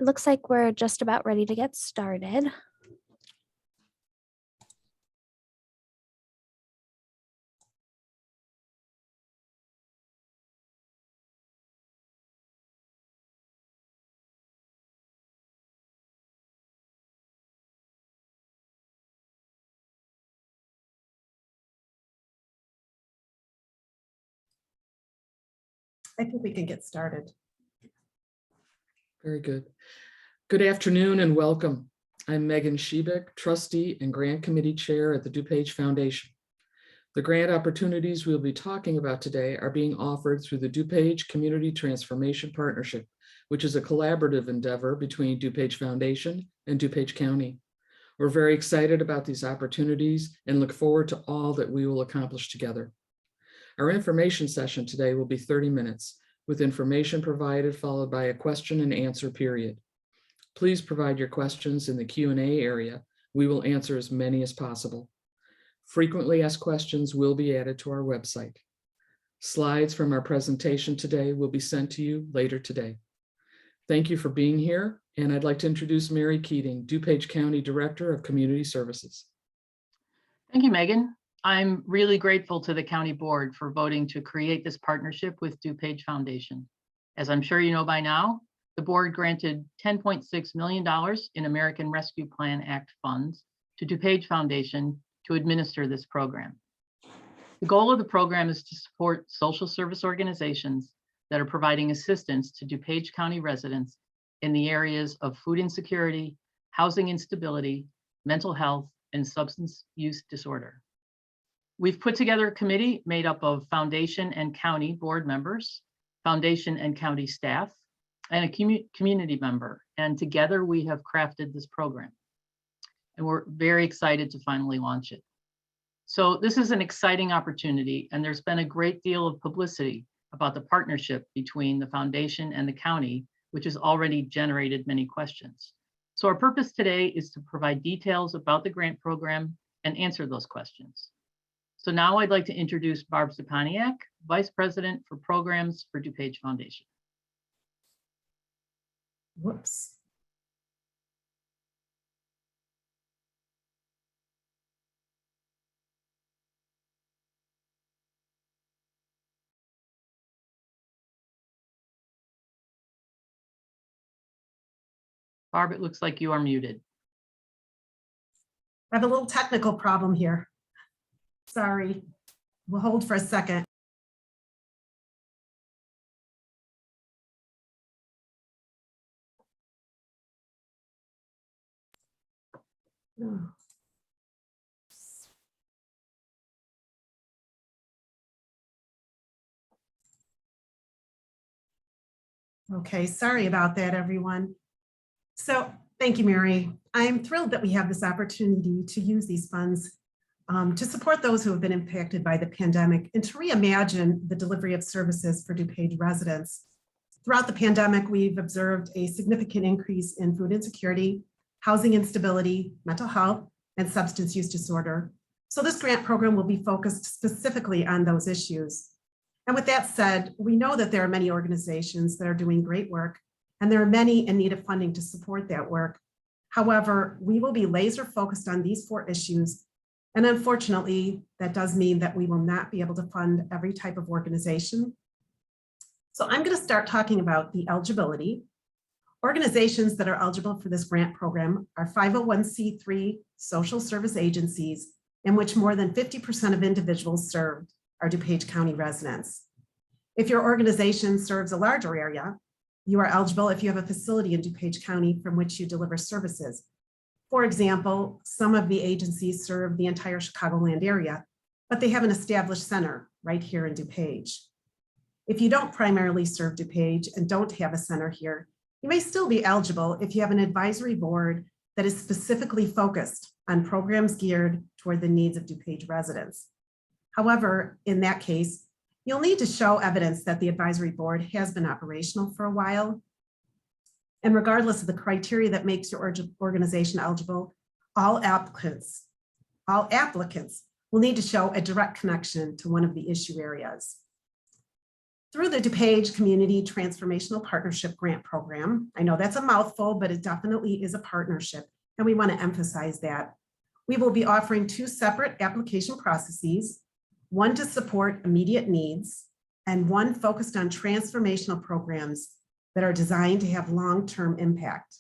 It looks like we're just about ready to get started. I think we can get started. Very good. Good afternoon and welcome. I'm Megan Shebeck, trustee and grant committee chair at the DuPage Foundation. The grant opportunities we'll be talking about today are being offered through the DuPage Community Transformation Partnership, which is a collaborative endeavor between DuPage Foundation and DuPage County. We're very excited about these opportunities and look forward to all that we will accomplish together. Our information session today will be 30 minutes with information provided followed by a question and answer period. Please provide your questions in the Q&A area. We will answer as many as possible. Frequently asked questions will be added to our website. Slides from our presentation today will be sent to you later today. Thank you for being here, and I'd like to introduce Mary Keating, DuPage County Director of Community Services. Thank you, Megan. I'm really grateful to the County Board for voting to create this partnership with DuPage Foundation. As I'm sure you know by now, the board granted $10.6 million in American Rescue Plan Act funds to DuPage Foundation to administer this program. The goal of the program is to support social service organizations that are providing assistance to DuPage County residents in the areas of food insecurity, housing instability, mental health, and substance use disorder. We've put together a committee made up of Foundation and County board members, Foundation and County staff, and a community member. And together we have crafted this program. And we're very excited to finally launch it. So this is an exciting opportunity, and there's been a great deal of publicity about the partnership between the Foundation and the county, which has already generated many questions. So our purpose today is to provide details about the grant program and answer those questions. So now I'd like to introduce Barb Stepaniak, Vice President for Programs for DuPage Foundation. Whoops. Barb, it looks like you are muted. I have a little technical problem here. Sorry, we'll hold for a second. Oh. Okay, sorry about that, everyone. So thank you, Mary. I'm thrilled that we have this opportunity to use these funds to support those who have been impacted by the pandemic and to reimagine the delivery of services for DuPage residents. Throughout the pandemic, we've observed a significant increase in food insecurity, housing instability, mental health, and substance use disorder. So this grant program will be focused specifically on those issues. And with that said, we know that there are many organizations that are doing great work, and there are many in need of funding to support that work. However, we will be laser focused on these 4 issues. And unfortunately, that does mean that we will not be able to fund every type of organization. So I'm going to start talking about the eligibility. Organizations that are eligible for this grant program are 501c3 social service agencies in which more than 50% of individuals served are DuPage County residents. If your organization serves a larger area, you are eligible if you have a facility in DuPage County from which you deliver services. For example, some of the agencies serve the entire Chicagoland area, but they have an established center right here in DuPage. If you don't primarily serve DuPage and don't have a center here, you may still be eligible if you have an advisory board that is specifically focused on programs geared toward the needs of DuPage residents. However, in that case, you'll need to show evidence that the advisory board has been operational for a while. And regardless of the criteria that makes your organization eligible, all applicants will need to show a direct connection to one of the issue areas. Through the DuPage Community Transformational Partnership Grant Program, I know that's a mouthful, but it definitely is a partnership, and we want to emphasize that. We will be offering 2 separate application processes, one to support immediate needs and one focused on transformational programs that are designed to have long-term impact.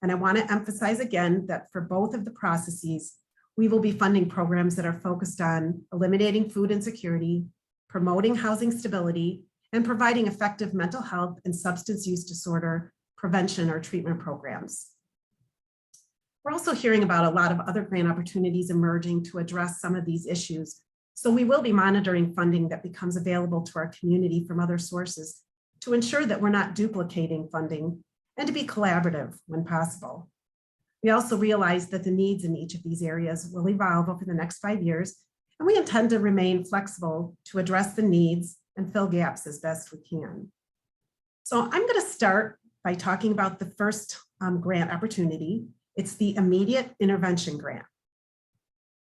And I want to emphasize again that for both of the processes, we will be funding programs that are focused on eliminating food insecurity, promoting housing stability, and providing effective mental health and substance use disorder prevention or treatment programs. We're also hearing about a lot of other grant opportunities emerging to address some of these issues. So we will be monitoring funding that becomes available to our community from other sources to ensure that we're not duplicating funding and to be collaborative when possible. We also realize that the needs in each of these areas will evolve over the next 5 years, and we intend to remain flexible to address the needs and fill gaps as best we can. So I'm going to start by talking about the first grant opportunity. It's the Immediate Intervention Grant.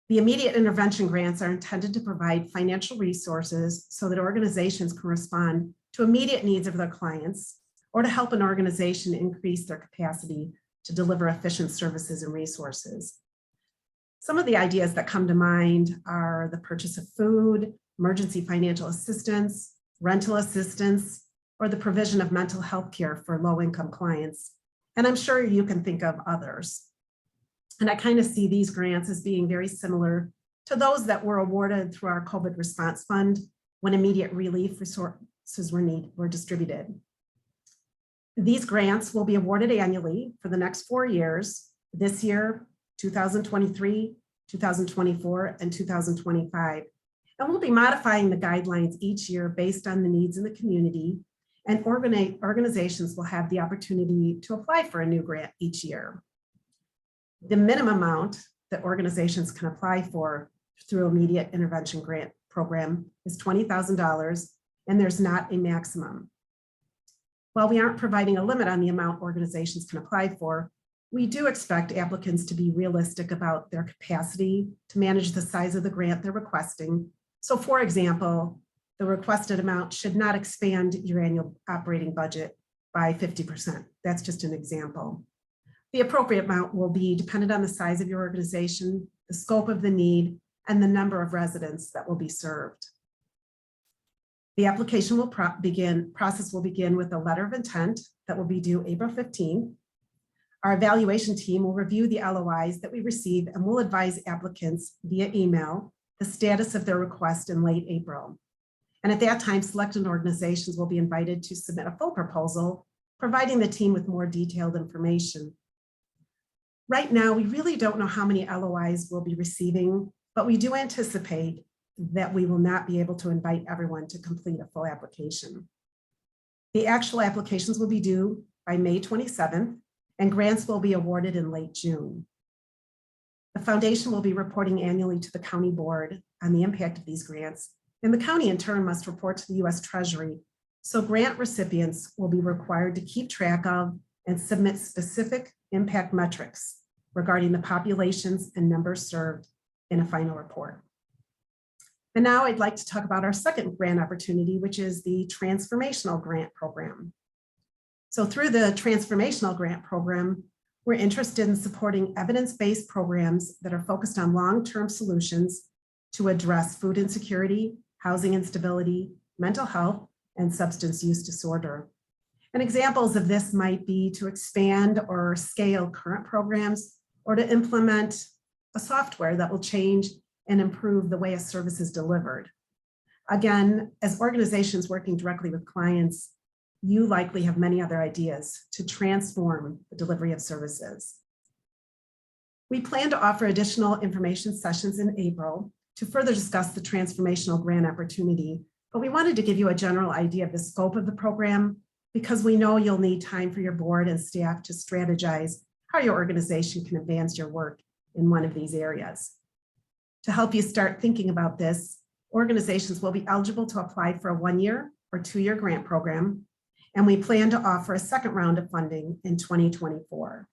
The Immediate Intervention Grants are intended to provide financial resources so that organizations can respond to immediate needs of their clients or to help an organization increase their capacity to deliver efficient services and resources. Some of the ideas that come to mind are the purchase of food, emergency financial assistance, rental assistance, or the provision of mental health care for low-income clients. And I'm sure you can think of others. And I kind of see these grants as being very similar to those that were awarded through our COVID response fund when immediate relief resources were distributed. These grants will be awarded annually for the next 4 years, this year, 2023, 2024, and 2025. And we'll be modifying the guidelines each year based on the needs in the community, and organizations will have the opportunity to apply for a new grant each year. The minimum amount that organizations can apply for through Immediate Intervention Grant Program is $20,000, and there's not a maximum. While we aren't providing a limit on the amount organizations can apply for, we do expect applicants to be realistic about their capacity to manage the size of the grant they're requesting. So for example, the requested amount should not expand your annual operating budget by 50%. That's just an example. The appropriate amount will be dependent on the size of your organization, the scope of the need, and the number of residents that will be served. The application process will begin with a letter of intent that will be due April 15th. Our evaluation team will review the LOIs that we receive and will advise applicants via email the status of their request in late April. And at that time, selected organizations will be invited to submit a full proposal, providing the team with more detailed information. Right now, we really don't know how many LOIs we'll be receiving, but we do anticipate that we will not be able to invite everyone to complete a full application. The actual applications will be due by May 27th, and grants will be awarded in late June. The foundation will be reporting annually to the county board on the impact of these grants, and the county in turn must report to the U.S. Treasury. So grant recipients will be required to keep track of and submit specific impact metrics regarding the populations and numbers served in a final report. And now I'd like to talk about our second grant opportunity, which is the Transformational Grant Program. So through the Transformational Grant Program, we're interested in supporting evidence-based programs that are focused on long-term solutions to address food insecurity, housing instability, mental health, and substance use disorder. And examples of this might be to expand or scale current programs or to implement a software that will change and improve the way a service is delivered. Again, as organizations working directly with clients, you likely have many other ideas to transform the delivery of services. We plan to offer additional information sessions in April to further discuss the transformational grant opportunity, but we wanted to give you a general idea of the scope of the program because we know you'll need time for your board and staff to strategize how your organization can advance your work in one of these areas. To help you start thinking about this, organizations will be eligible to apply for a 1-year or 2-year grant program, and we plan to offer a second round of funding in 2024.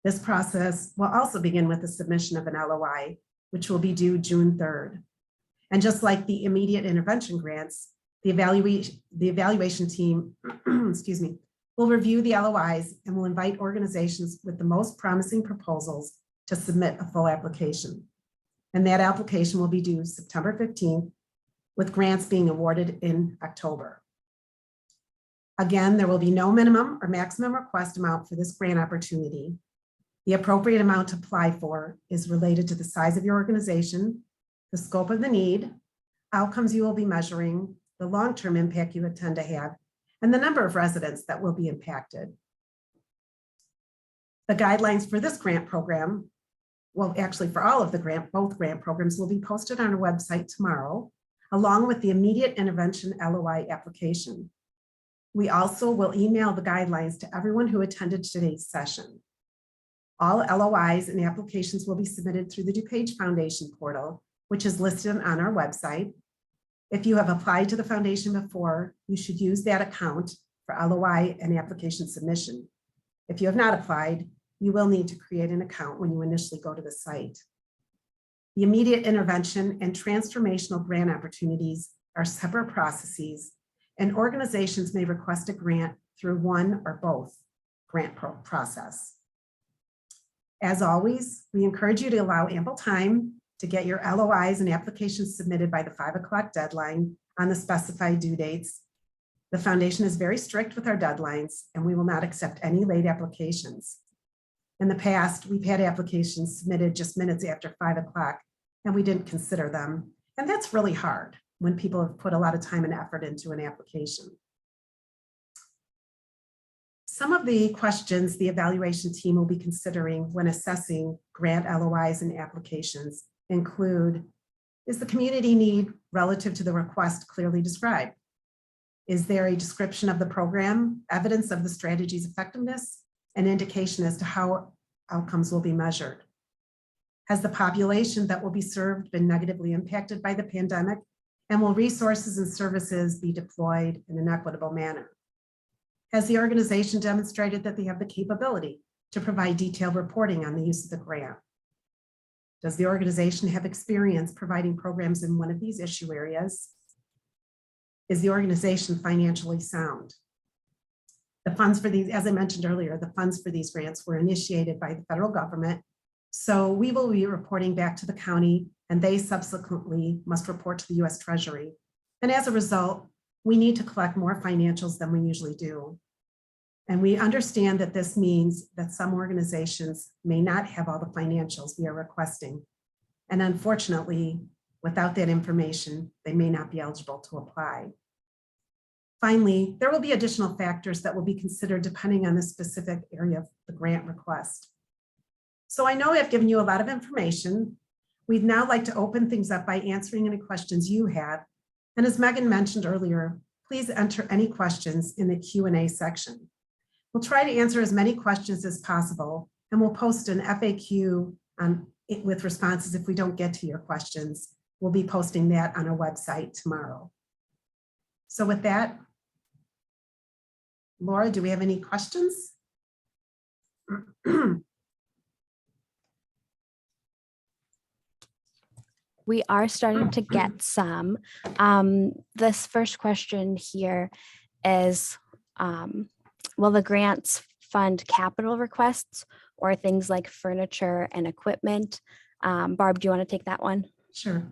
This process will also begin with the submission of an LOI, which will be due June 3rd. And just like the immediate intervention grants, The evaluation team, excuse me, will review the LOIs and will invite organizations with the most promising proposals to submit a full application. And that application will be due September 15th, with grants being awarded in October. Again, there will be no minimum or maximum request amount for this grant opportunity. The appropriate amount to apply for is related to the size of your organization, the scope of the need, outcomes you will be measuring, the long-term impact you intend to have, and the number of residents that will be impacted. The guidelines for this grant program, well, actually for all of the both grant programs, will be posted on our website tomorrow, along with the immediate intervention LOI application. We also will email the guidelines to everyone who attended today's session. All LOIs and applications will be submitted through the DuPage Foundation portal, which is listed on our website. If you have applied to the foundation before, you should use that account for LOI and application submission. If you have not applied, you will need to create an account when you initially go to the site. The immediate intervention and transformational grant opportunities are separate processes, and organizations may request a grant through one or both grant process. As always, we encourage you to allow ample time to get your LOIs and applications submitted by the 5 o'clock deadline on the specified due dates. The foundation is very strict with our deadlines, and we will not accept any late applications. In the past, we've had applications submitted just minutes after 5 o'clock, and we didn't consider them. And that's really hard when people have put a lot of time and effort into an application. Some of the questions the evaluation team will be considering when assessing grant LOIs and applications include, is the community need relative to the request clearly described? Is there a description of the program, evidence of the strategy's effectiveness, and indication as to how outcomes will be measured? Has the population that will be served been negatively impacted by the pandemic? And will resources and services be deployed in an equitable manner? Has the organization demonstrated that they have the capability to provide detailed reporting on the use of the grant? Does the organization have experience providing programs in one of these issue areas? Is the organization financially sound? The funds for these, as I mentioned earlier, the funds for these grants were initiated by the federal government. So we will be reporting back to the county, and they subsequently must report to the US Treasury. And as a result, we need to collect more financials than we usually do. And we understand that this means that some organizations may not have all the financials we are requesting. And unfortunately, without that information, they may not be eligible to apply. Finally, there will be additional factors that will be considered depending on the specific area of the grant request. So I know I've given you a lot of information. We'd now like to open things up by answering any questions you have. And as Megan mentioned earlier, please enter any questions in the Q&A section. We'll try to answer as many questions as possible, and we'll post an FAQ with responses if we don't get to your questions. We'll be posting that on our website tomorrow. So with that, Laura, do we have any questions? We are starting to get some. This first question here is, will the grants fund capital requests or things like furniture and equipment? Barb, do you want to take that one? Sure.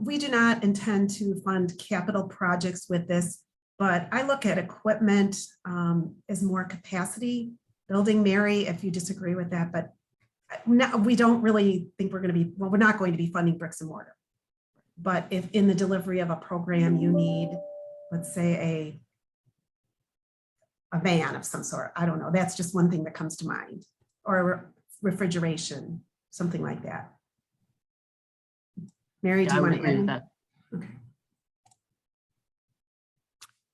We do not intend to fund capital projects with this, but I look at equipment as more capacity building. Mary, if you disagree with that, but no, we don't really think we're going to be, well, we're not going to be funding bricks and mortar. But if in the delivery of a program you need, let's say a van of some sort, I don't know, that's just one thing that comes to mind, or refrigeration, something like that. Mary, do you want to add that? Okay.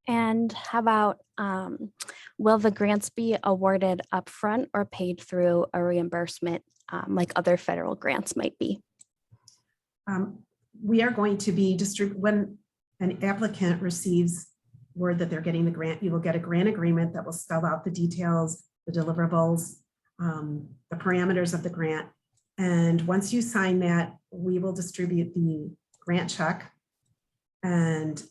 And how about, will the grants be awarded upfront or paid through a reimbursement like other federal grants might be? We are going to be when an applicant receives word that they're getting the grant, you will get a grant agreement that will spell out the details, the deliverables, the parameters of the grant. And once you sign that, we will distribute the grant check. And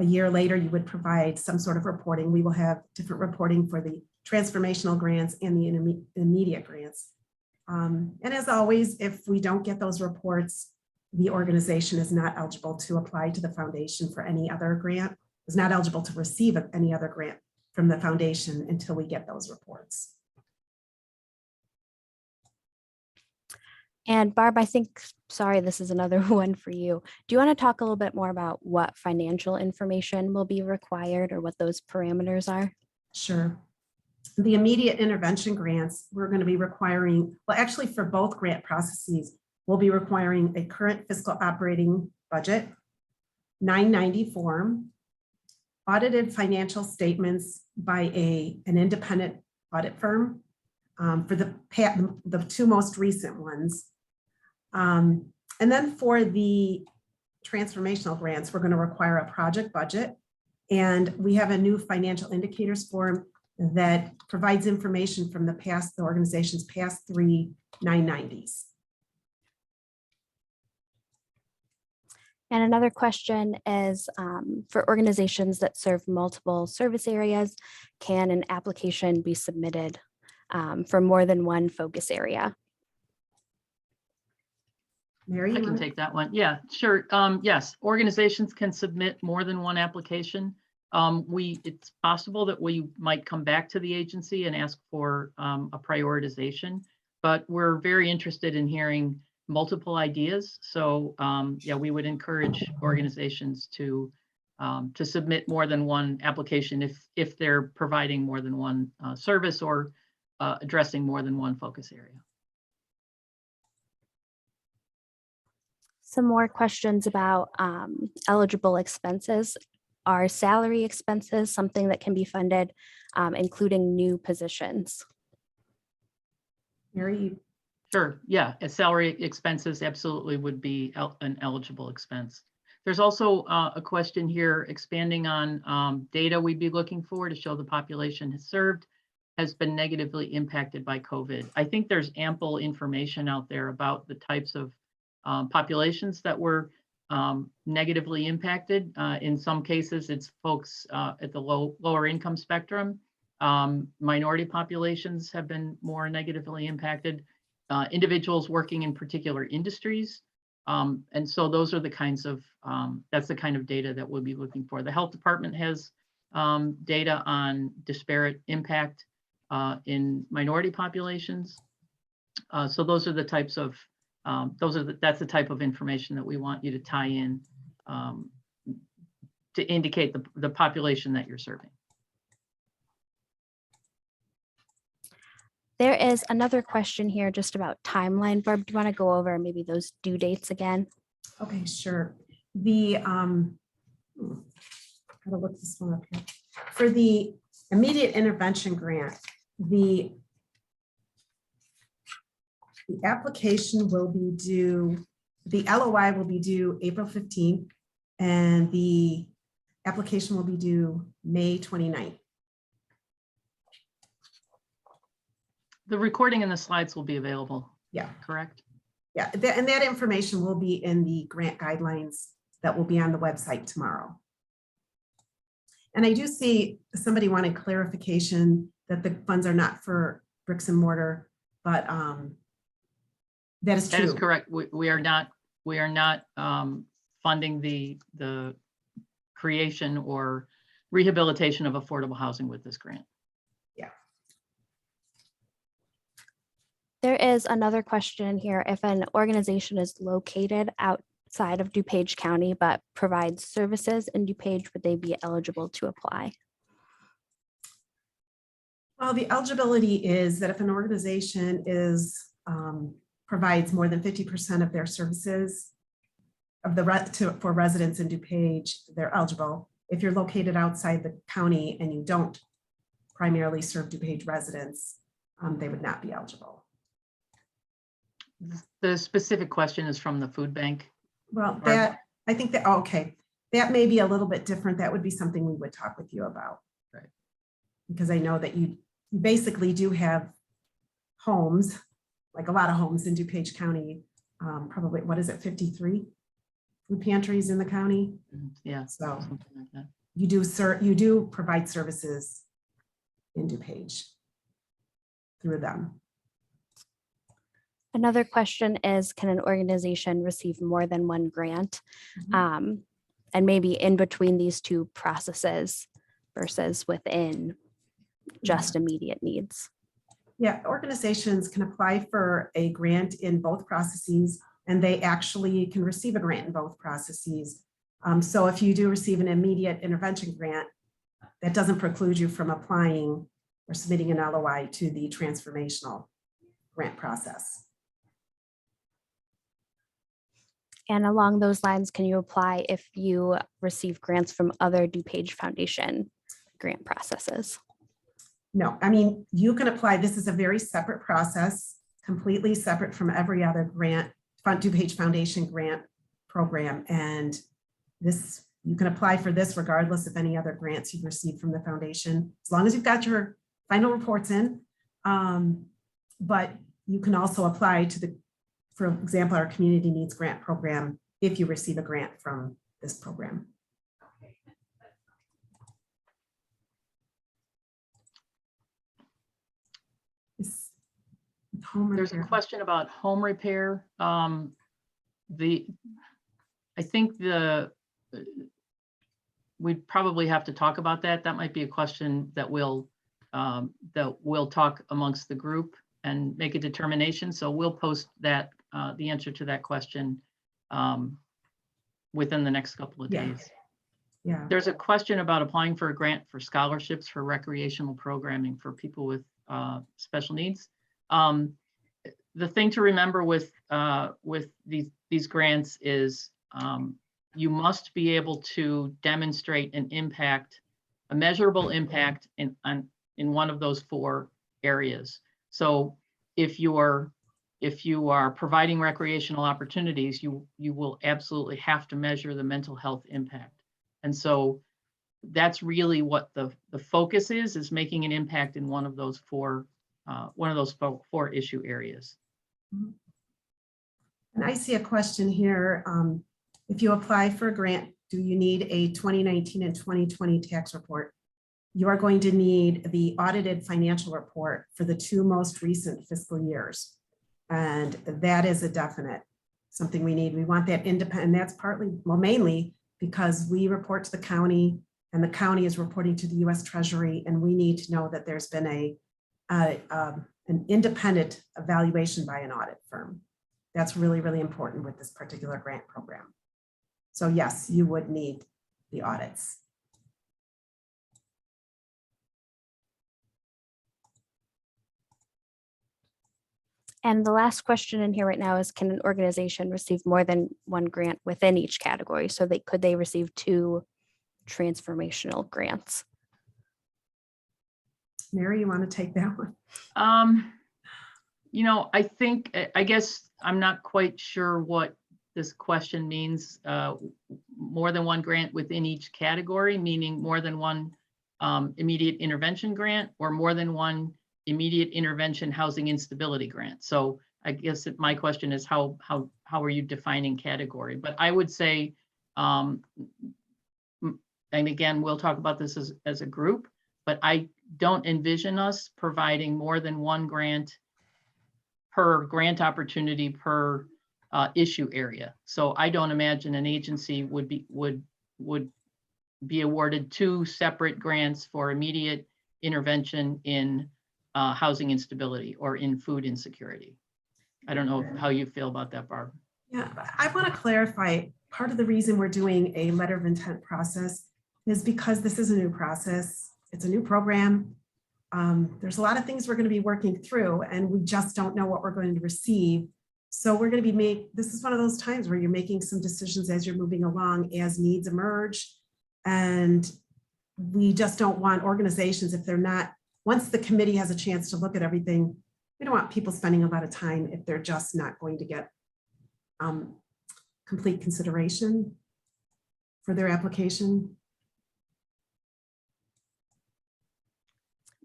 a year later, you would provide some sort of reporting. We will have different reporting for the transformational grants and the immediate grants. And as always, if we don't get those reports, the organization is not eligible to apply to the foundation for any other grant, is not eligible to receive any other grant from the foundation until we get those reports. And Barb, I think, sorry, this is another one for you. Do you want to talk a little bit more about what financial information will be required or what those parameters are? Sure. The immediate intervention grants, we're going to be requiring, well, actually for both grant processes, we'll be requiring a current fiscal operating budget, 990 form, audited financial statements by an independent audit firm for the two most recent ones. And then for the transformational grants, we're going to require a project budget. And we have a new financial indicators form that provides information from the organization's past 3 990s. And another question is, for organizations that serve multiple service areas, can an application be submitted for more than one focus area? Mary, I can take that one. Yeah, sure. Yes, organizations can submit more than one application. It's possible that we might come back to the agency and ask for a prioritization, but we're very interested in hearing multiple ideas. So yeah, we would encourage organizations to submit more than one application if they're providing more than one service or addressing more than one focus area. Some more questions about eligible expenses. Are salary expenses something that can be funded, including new positions? Mary? Sure, yeah, salary expenses absolutely would be an eligible expense. There's also a question here expanding on data we'd be looking for to show the population served has been negatively impacted by COVID. I think there's ample information out there about the types of populations that were negatively impacted. In some cases, it's folks at the lower income spectrum. Minority populations have been more negatively impacted. Individuals working in particular industries. And so those are the kinds of, that's the kind of data that we'll be looking for. The health department has data on disparate impact in minority populations. So those are the types of, that's the type of information that we want you to tie in to indicate the population that you're serving. There is another question here just about timeline. Barb, do you want to go over maybe those due dates again? Okay, sure. The, gotta look this one up here. For the immediate intervention grant, the application will be due, the LOI will be due April 15th, and the application will be due May 29th. The recording and the slides will be available. Yeah. Correct? Yeah, and that information will be in the grant guidelines that will be on the website tomorrow. And I do see somebody wanted clarification that the funds are not for bricks and mortar, but that is true. That is correct. We are not funding the creation or rehabilitation of affordable housing with this grant. There is another question here. If an organization is located outside of DuPage County but provides services in DuPage, would they be eligible to apply? Well, the eligibility is that if an organization is provides more than 50% of their services for residents in DuPage, they're eligible. If you're located outside the county and you don't primarily serve DuPage residents, they would not be eligible. The specific question is from the food bank. Well, that, I think that, okay, that may be a little bit different. That would be something we would talk with you about. Right. Because I know that you basically do have homes, like a lot of homes in DuPage County, probably, what is it, 53 food pantries in the county? Yeah, So, something like that. you do provide services in DuPage through them. Another question is, can an organization receive more than one grant? And maybe in between these two processes versus within just immediate needs. Yeah, organizations can apply for a grant in both processes, and they actually can receive a grant in both processes. So if you do receive an immediate intervention grant, that doesn't preclude you from applying or submitting an LOI to the transformational grant process. And along those lines, can you apply if you receive grants from other DuPage Foundation grant processes? No, I mean, you can apply. This is a very separate process, completely separate from every other grant, DuPage Foundation grant program. And this, you can apply for this regardless of any other grants you've received from the foundation, as long as you've got your final reports in. But you can also apply to the, for example, our Community Needs Grant Program, if you receive a grant from this program. There's a question about home repair. I think we'd probably have to talk about that. That might be a question that we'll talk amongst the group and make a determination. So we'll post that, the answer to that question within the next couple of days. Yeah. There's a question about applying for a grant for scholarships for recreational programming for people with special needs. The thing to remember with these grants is you must be able to demonstrate an impact, a measurable impact in one of those 4 areas. So if you are providing recreational opportunities, you will absolutely have to measure the mental health impact. And so that's really what the focus is making an impact in one of those 4 issue areas. And I see a question here. If you apply for a grant, do you need a 2019 and 2020 tax report? You are going to need the audited financial report for the 2 most recent fiscal years. And that is a definite, something we need. We want that independent. And that's partly, well, mainly because we report to the county and the county is reporting to the US Treasury, and we need to know that there's been an independent evaluation by an audit firm. That's really, really important with this particular grant program. So yes, you would need the audits. And the last question in here right now is, can an organization receive more than one grant within each category? So could they receive 2 transformational grants? Mary, you want to take that one? I guess I'm not quite sure what this question means. More than one grant within each category, meaning more than one immediate intervention grant or more than one immediate intervention housing instability grant. So I guess my question is how are you defining category? But I would say, and again, we'll talk about this as a group, but I don't envision us providing more than one grant per grant opportunity per issue area. So I don't imagine an agency would be awarded 2 separate grants for immediate intervention in housing instability or in food insecurity. I don't know how you feel about that, Barb. Yeah, I want to clarify, part of the reason we're doing a letter of intent process is because this is a new process. It's a new program. There's a lot of things we're going to be working through, and we just don't know what we're going to receive. So we're going to be this is one of those times where you're making some decisions as you're moving along, as needs emerge. And we just don't want organizations, if they're not, once the committee has a chance to look at everything, we don't want people spending a lot of time if they're just not going to get complete consideration for their application.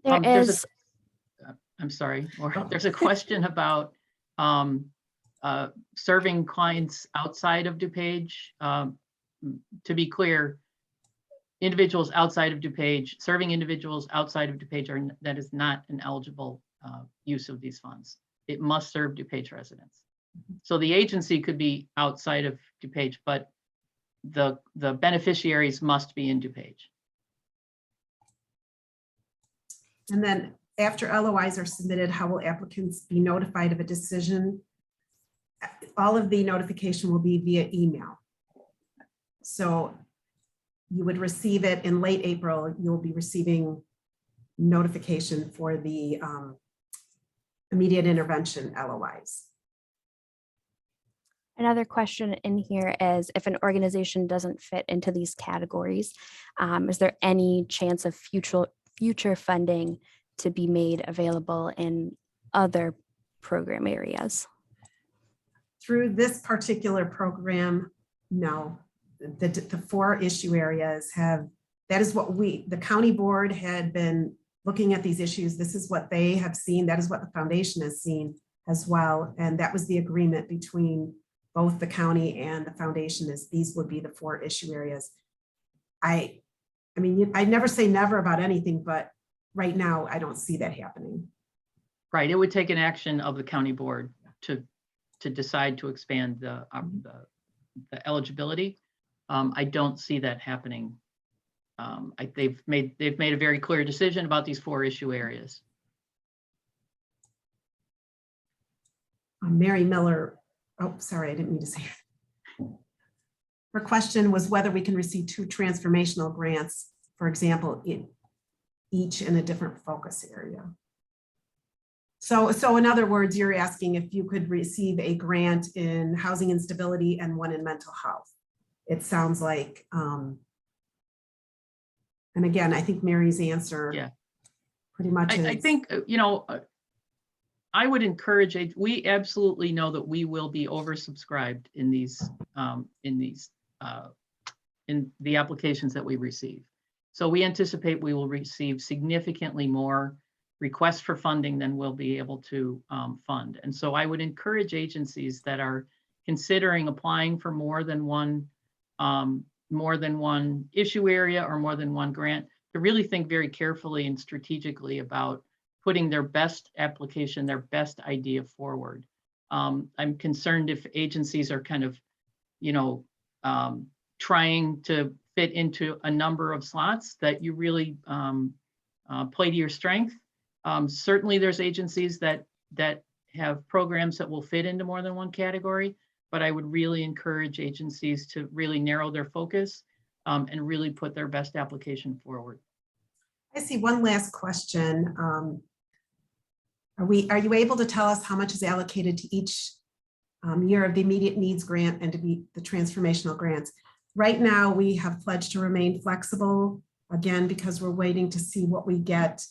There's a question about serving clients outside of DuPage. To be clear, individuals outside of DuPage, serving individuals outside of DuPage that is not an eligible use of these funds. It must serve DuPage residents. So the agency could be outside of DuPage, but the beneficiaries must be in DuPage. And then after LOIs are submitted, how will applicants be notified of a decision? All of the notification will be via email. So you would receive it in late April. You'll be receiving notification for the immediate intervention LOIs. Another question in here is if an organization doesn't fit into these categories, is there any chance of future funding to be made available in other program areas? Through this particular program, no. The 4 issue areas that is what the county board had been looking at these issues. This is what they have seen. That is what the foundation has seen as well. And that was the agreement between both the county and the foundation, is these would be the 4 issue areas. I mean, I never say never about anything, but right now I don't see that happening. Right, it would take an action of the county board to decide to expand the eligibility. I don't see that happening. They've made a very clear decision about these 4 issue areas. Mary Miller, oh, sorry, I didn't mean to say it. Her question was whether we can receive 2 transformational grants, for example, each in a different focus area. So in other words, you're asking if you could receive a grant in housing instability and one in mental health. It sounds like, and again, I think Mary's answer pretty much is. I think, I would encourage it. We absolutely know that we will be oversubscribed in the applications that we receive. So we anticipate we will receive significantly more requests for funding than we'll be able to fund. And so I would encourage agencies that are considering applying for more than one issue area or more than one grant to really think very carefully and strategically about putting their best application, their best idea forward. I'm concerned if agencies are kind of, trying to fit into a number of slots that you really play to your strength. Certainly there's agencies that have programs that will fit into more than one category, but I would really encourage agencies to really narrow their focus and really put their best application forward. I see one last question. Are you able to tell us how much is allocated to each year of the immediate needs grant and to be the transformational grants? Right now, we have pledged to remain flexible, again, because we're waiting to see what we get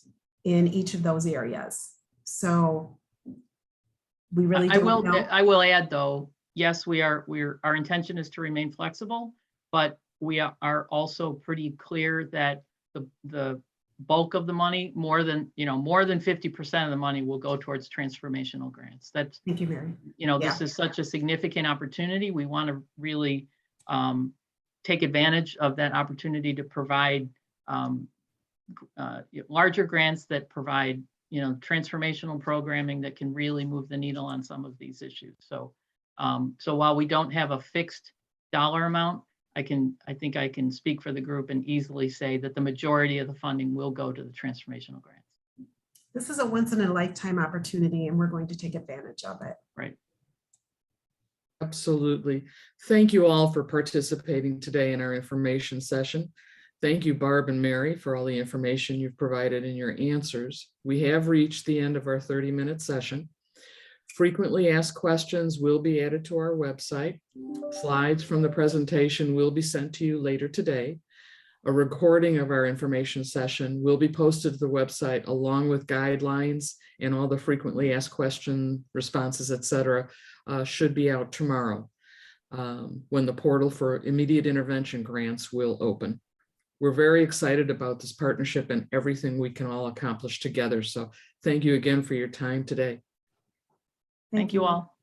in each of those areas. So we really don't know. I will add though, yes, our intention is to remain flexible, but we are also pretty clear that the bulk of the money, more than 50% of the money will go towards transformational grants. That's, thank you, Mary. This is such a significant opportunity. We want to really take advantage of that opportunity to provide larger grants that provide, transformational programming that can really move the needle on some of these issues. So, while we don't have a fixed dollar amount, I think I can speak for the group and easily say that the majority of the funding will go to the transformational grants. This is a once in a lifetime opportunity and we're going to take advantage of it. Right. Absolutely. Thank you all for participating today in our information session. Thank you, Barb and Mary, for all the information you've provided in your answers. We have reached the end of our 30-minute session. Frequently asked questions will be added to our website. Slides from the presentation will be sent to you later today. A recording of our information session will be posted to the website along with guidelines and all the frequently asked question responses, etc. Should be out tomorrow when the portal for immediate intervention grants will open. We're very excited about this partnership and everything we can all accomplish together. So thank you again for your time today. Thank you all.